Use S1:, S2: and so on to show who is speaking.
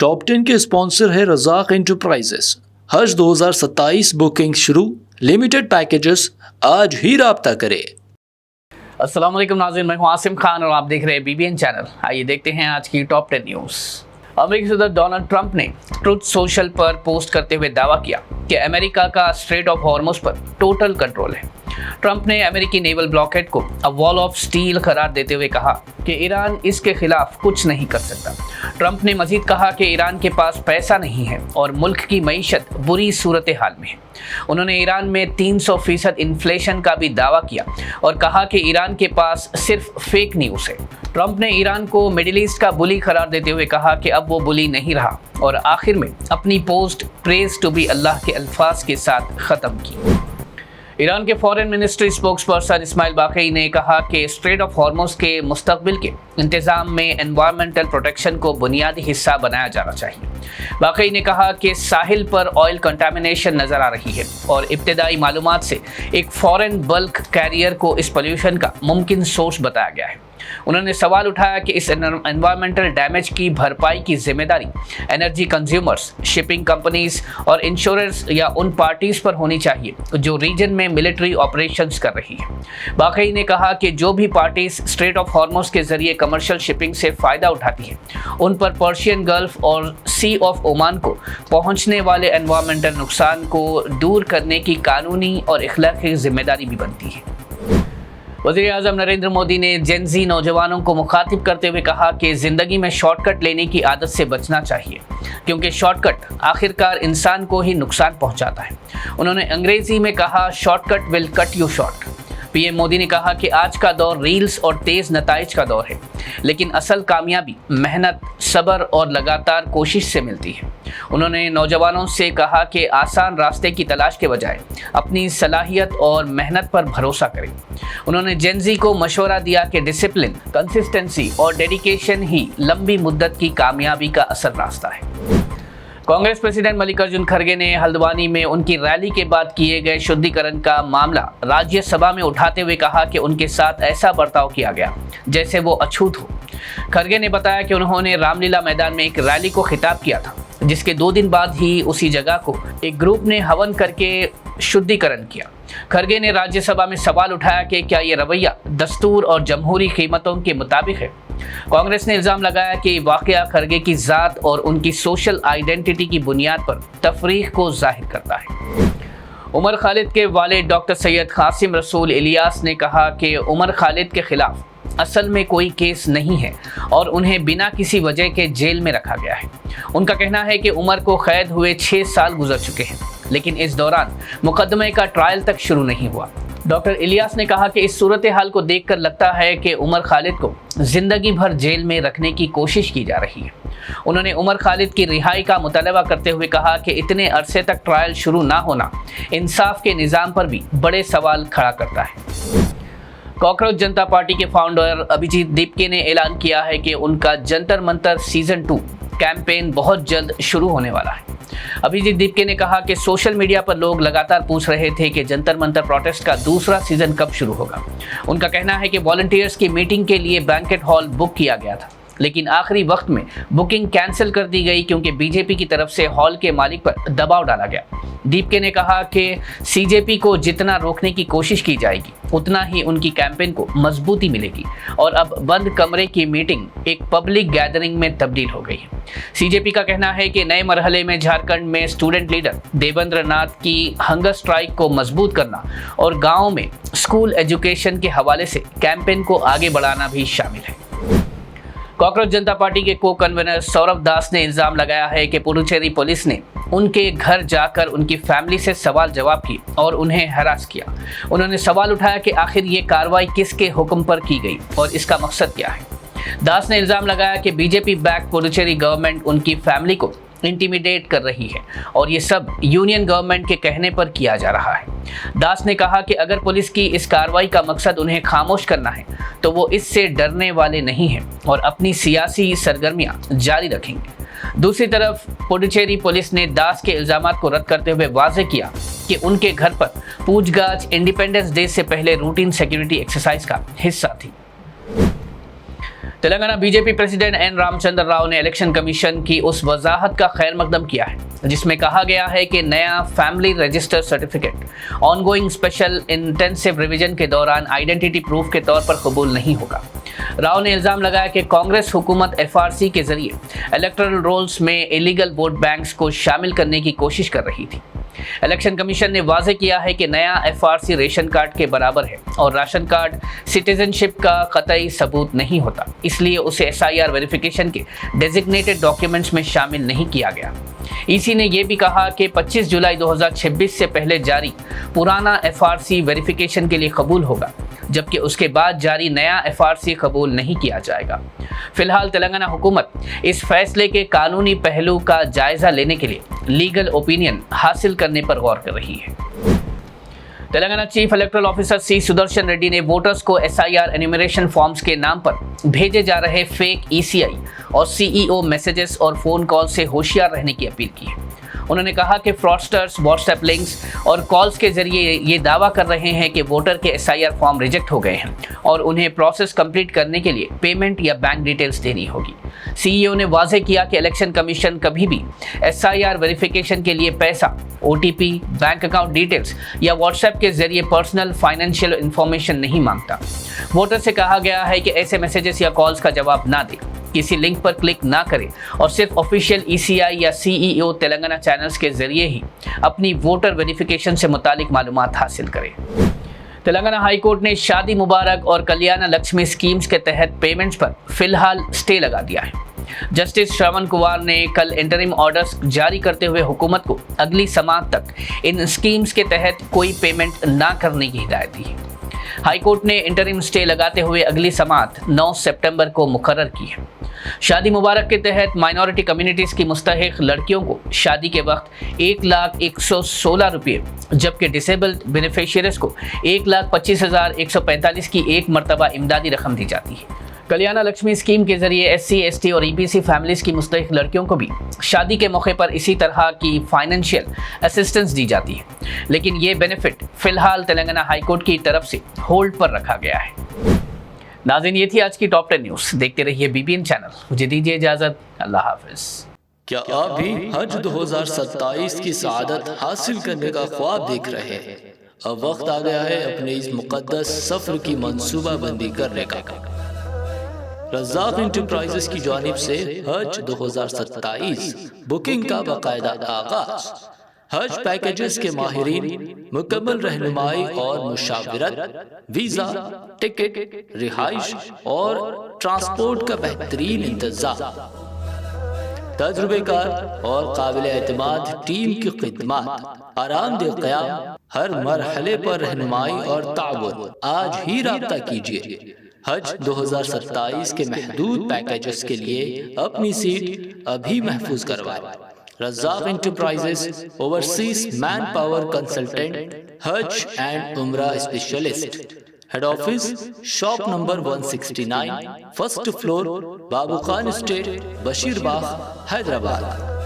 S1: Top 10 के sponsor है Razzaq enterprises. हज 2027 बुकिंग शुरू, लिमिटेड पैकेजेस, आज ही राब्ता करें।
S2: अस्सलाम वालेकुम नाज़रीन, मैं हूं आसिम खान और आप देख रहे हैं BBN चैनल। आइए देखते हैं आज की टॉप 10 न्यूज़। अमेरिकी सदर डोनाल्ड ट्रंप ने ट्रुथ सोशल पर पोस्ट करते हुए दावा किया कि अमेरिका का स्ट्रेट ऑफ हॉर्मुज़ पर टोटल कंट्रोल है। ट्रंप ने अमेरिकी नेवल ब्लॉकेड को अ वॉल ऑफ स्टील करार देते हुए कहा कि ईरान इसके खिलाफ कुछ नहीं कर सकता। ट्रंप ने मजीद कहा कि ईरान के पास पैसा नहीं है और मुल्क की मईशत बुरी सूरत हाल में है। उन्होंने ईरान में 300% इन्फ्लेशन का भी दावा किया और कहा कि ईरान के पास सिर्फ फेक न्यूज़ है। ट्रंप ने ईरान को मिडिल ईस्ट का बुली करार देते हुए कहा कि अब वो बुली नहीं रहा और आखिर में अपनी पोस्ट प्रेज टू बी अल्लाह के अल्फाज के साथ ख़त्म की। ईरान के फॉरेन मिनिस्ट्री स्पोक्सपर्सन इस्माइल बाक़ई ने कहा कि स्ट्रेट ऑफ हॉर्मुज़ के मुस्तकबिल के इंतज़ाम में एनवायरमेंटल प्रोटेक्शन को बुनियादी हिस्सा बनाया जाना चाहिए। बाक़ई ने कहा कि साहिल पर ऑयल कंटामिनेशन नज़र आ रही है और इब्तिदाई मालूमात से एक फॉरेन बल्क कैरियर को इस पोल्यूशन का मुमकिन सोर्स बताया गया है। उन्होंने सवाल उठाया कि इस एनवायरमेंटल डैमेज की भरपाई की जिम्मेदारी एनर्जी कंज्यूमर्स, शिपिंग कंपनीज और इंश्योरेंस या उन पार्टीज पर होनी चाहिए जो रीजन में मिलिट्री ऑपरेशंस कर रही है। बाक़ई ने कहा कि जो भी पार्टीज स्ट्रेट ऑफ हॉर्मुज़ के जरिए कमर्शियल शिपिंग से फ़ायदा उठाती है उन पर पर्शियन गल्फ और सी ऑफ ओमान को पहुँचने वाले एनवायरमेंटल नुकसान को दूर करने की कानूनी और इखलाकी जिम्मेदारी भी बनती है। वज़ीर-ए-आज़म नरेंद्र मोदी ने जेन ज़ी नौजवानों को मुखातिब करते हुए कहा कि ज़िंदगी में शॉर्टकट लेने की आदत से बचना चाहिए क्योंकि शॉर्टकट आखिरकार इंसान को ही नुकसान पहुंचाता है। उन्होंने अंग्रेज़ी में कहा, shortcut will cut you short. PM Modi ने कहा कि आज का दौर रील्स और तेज़ नताइज का दौर है, लेकिन असल कामयाबी मेहनत, सब्र और लगातार कोशिश से मिलती है। उन्होंने नौजवानों से कहा कि आसान रास्ते की तलाश के बजाय अपनी सलाहियत और मेहनत पर भरोसा करें। उन्होंने जेन ज़ी को मशवरा दिया कि डिसिप्लिन, कंसिस्टेंसी और डेडिकेशन ही लंबी मुद्दत की कामयाबी का असल रास्ता है। कांग्रेस प्रेसिडेंट मल्लिकार्जुन खड़गे ने हल्द्वानी में उनकी रैली के बाद किए गए शुद्धिकरण का मामला राज्यसभा में उठाते हुए कहा कि उनके साथ ऐसा बर्ताव किया गया जैसे वो अछूत हो। खड़गे ने बताया कि उन्होंने रामलीला मैदान में एक रैली को खिताब किया था, जिसके 2 दिन बाद ही उसी जगह को एक ग्रुप ने हवन करके शुद्धिकरण किया। खड़गे ने राज्यसभा में सवाल उठाया कि क्या ये रवैया दस्तूर और जमहूरी कीमतों के मुताबिक है। कांग्रेस ने इल्ज़ाम लगाया कि वाक़या खड़गे की ज़ात और उनकी सोशल आइडेंटिटी की बुनियाद पर तफरीक को जाहिर करता है। उमर खालिद के वालिद डॉक्टर सैयद कासिम रसूल इलियास ने कहा कि उमर खालिद के खिलाफ असल में कोई केस नहीं है और उन्हें बिना किसी वजह के जेल में रखा गया है। उनका कहना है कि उमर को कैद हुए 6 साल गुजर चुके हैं, लेकिन इस दौरान मुकदमे का ट्रायल तक शुरू नहीं हुआ। डॉक्टर इलियास ने कहा कि इस सूरत हाल को देखकर लगता है कि उमर खालिद को जिंदगी भर जेल में रखने की कोशिश की जा रही है। उन्होंने उमर खालिद की रिहाई का मुतालबा करते हुए कहा कि इतने अरसे तक ट्रायल शुरू ना होना इंसाफ के निज़ाम पर भी बड़े सवाल खड़ा करता है। कॉकरोच जनता पार्टी के फाउंडर अभिजीत दीपके ने ऐलान किया है कि उनका जंतर मंतर सीजन 2 कैंपेन बहुत जल्द शुरू होने वाला है। अभिजीत दीपके ने कहा कि सोशल मीडिया पर लोग लगातार पूछ रहे थे कि जंतर मंतर प्रोटेस्ट का दूसरा सीजन कब शुरू होगा। उनका कहना है कि वॉलंटियर्स की मीटिंग के लिए बैंकेट हॉल बुक किया गया था, लेकिन आखिरी वक्त में बुकिंग कैंसिल कर दी गई क्योंकि बीजेपी की तरफ से हॉल के मालिक पर दबाव डाला गया। दीपके ने कहा कि सीजेपी को जितना रोकने की कोशिश की जाएगी उतना ही उनकी कैंपेन को मजबूती मिलेगी और अब बंद कमरे की मीटिंग एक पब्लिक गैदरिंग में तब्दील हो गई है। सीजेपी का कहना है कि नए मरहले में झारखंड में स्टूडेंट लीडर देवेंद्र नाथ की हंगर स्ट्राइक को मजबूत करना और गाँव में स्कूल एजुकेशन के हवाले से कैंपेन को आगे बढ़ाना भी शामिल है। कॉकरोच जनता पार्टी के को कन्वीनर सौरभ दास ने इल्ज़ाम लगाया है कि पुडुचेरी पुलिस ने उनके घर जाकर उनकी फैमिली से सवाल जवाब किए और उन्हें हरास किया। उन्होंने सवाल उठाया कि आखिर ये कार्रवाई किसके हुक्म पर की गई और इसका मकसद क्या है। दास ने इल्ज़ाम लगाया कि बीजेपी बैक पुडुचेरी गवर्नमेंट उनकी फैमिली को इंटिमिडेट कर रही है और ये सब यूनियन गवर्नमेंट के कहने पर किया जा रहा है। दास ने कहा कि अगर पुलिस की इस कार्रवाई का मकसद उन्हें खामोश करना है तो वो इससे डरने वाले नहीं हैं और अपनी सियासी सरगर्मियां जारी रखेंगे। दूसरी तरफ पुडुचेरी पुलिस ने दास के इल्जामात को रद्द करते हुए वाज़ेह किया कि उनके घर पर पूछगाछ इंडिपेंडेंस डे से पहले रूटीन सिक्योरिटी एक्सरसाइज का हिस्सा थी। Telangana BJP president N Ramachandra Rao ने इलेक्शन कमीशन की उस वजाहत का खैर मकदम किया है जिसमें कहा गया है कि नया family register certificate ongoing special intensive revision के दौरान आइडेंटिटी प्रूफ के तौर पर कबूल नहीं होगा। राव ने इल्जाम लगाया कि कांग्रेस हुकूमत एफआरसी के जरिए इलेक्टोरल रोल्स में इलीगल वोट बैंक्स को शामिल करने की कोशिश कर रही थी। इलेक्शन कमीशन ने वाजे किया है कि नया एफआरसी रेशन कार्ड के बराबर है और राशन कार्ड सिटीजनशिप का कतई सबूत नहीं होता, इसलिए उसे एसआईआर वेरिफिकेशन के डेजिग्नेटेड डॉक्यूमेंट्स में शामिल नहीं किया गया। ईसी ने यह भी कहा कि 25 जुलाई 2026 से पहले जारी पुराना एफआरसी वेरिफिकेशन के लिए कबूल होगा, जबकि उसके बाद जारी नया एफआरसी कबूल नहीं किया जाएगा। फिलहाल तेलंगाना हुकूमत इस फैसले के कानूनी पहलू का जायजा लेने के लिए लीगल ओपिनियन हासिल करने पर गौर कर रही है। Telangana chief electoral officer C Sudarshan Reddy ने वोटर्स को एसआईआर एन्यूमरेशन फॉर्म्स के नाम पर भेजे जा रहे फेक ईसीआई और सीईओ मैसेजेस और फोन कॉल से होशियार रहने की अपील की है। उन्होंने कहा कि फ्रॉडस्टर्स व्हाट्सएप लिंक्स और कॉल्स के जरिए ये दावा कर रहे हैं कि वोटर के एसआईआर फॉर्म रिजेक्ट हो गए हैं और उन्हें प्रोसेस कंप्लीट करने के लिए पेमेंट या बैंक डिटेल्स देनी होगी। सीईओ ने वाजे किया कि इलेक्शन कमीशन कभी भी एसआईआर वेरिफिकेशन के लिए पैसा, ओटीपी, बैंक अकाउंट डिटेल्स या व्हाट्सएप के जरिए पर्सनल फाइनेंशियल इंफॉर्मेशन नहीं मांगता। वोटर से कहा गया है कि ऐसे मैसेजेस या कॉल्स का जवाब ना दें, किसी लिंक पर क्लिक ना करें और सिर्फ ऑफिशियल ईसीआई या सीईओ तेलंगाना चैनल्स के जरिए ही अपनी वोटर वेरिफिकेशन से मुतालिक मालूमात हासिल करें। तेलंगाना हाई कोर्ट ने शादी मुबारक और कल्याण लक्ष्मी स्कीम्स के तहत पेमेंट्स पर फिलहाल स्टे लगा दिया है। जस्टिस श्रवण कुमार ने कल इंटरिम ऑर्डर्स जारी करते हुए हुकूमत को अगली समाअत तक इन स्कीम्स के तहत कोई पेमेंट ना करने की हिदायत दी है। हाई कोर्ट ने इंटरिम स्टे लगाते हुए अगली समाअत 9 सितंबर को मुकर्रर की है। शादी मुबारक के तहत माइनॉरिटी कम्युनिटीज़ की मुस्तहिक लड़कियों को शादी के वक्त 1,116 रुपये, जबकि डिसेबल्ड बेनिफिशियरीज को 1,25,145 की एक मरतबा इमदादी रकम दी जाती है। कल्याण लक्ष्मी स्कीम के जरिए एससी, एसटी और ईबीसी फैमिलीज की मुस्तहिक लड़कियों को भी शादी के मौके पर इसी तरह की फाइनेंशियल असिस्टेंस दी जाती है, लेकिन ये बेनिफिट फिलहाल तेलंगाना हाई कोर्ट की तरफ से होल्ड पर रखा गया है। नाज़रीन, ये थी आज की टॉप 10 न्यूज़। देखते रहिए बीबीएन चैनल। मुझे दीजिए इजाज़त। अल्लाह हाफिज़।
S1: क्या आप भी हज 2027 की सआदत हासिल करने का ख्वाब देख रहे हैं? अब वक्त आ गया है अपने इस मुकद्दस सफर की मंसूबाबंदी करने का। रज़ाक एंटरप्राइजेस की जानिब से हज 2027 बुकिंग का बाकायदा आगाज। हज पैकेजेस के माहिरीन मुकम्मल रहनुमाई और मुशावरत, वीज़ा, टिकट, रिहाइश और ट्रांसपोर्ट का बेहतरीन इंतजाम, तजुर्बेकार और काबिल एतमाद टीम की खिदमत, आरामदेह क़याम, हर मरहले पर रहनुमाई और ताउन। आज ही राब्ता कीजिए। हज 2027 के महदूद पैकेजेस के लिए अपनी सीट अभी महफूज करवाएं। Razzaq enterprises, overseas man power consultant, हज एंड उम्रा specialist. Head office shop number 169, first floor, Babu Khan estate, Basheerbagh, Hyderabad.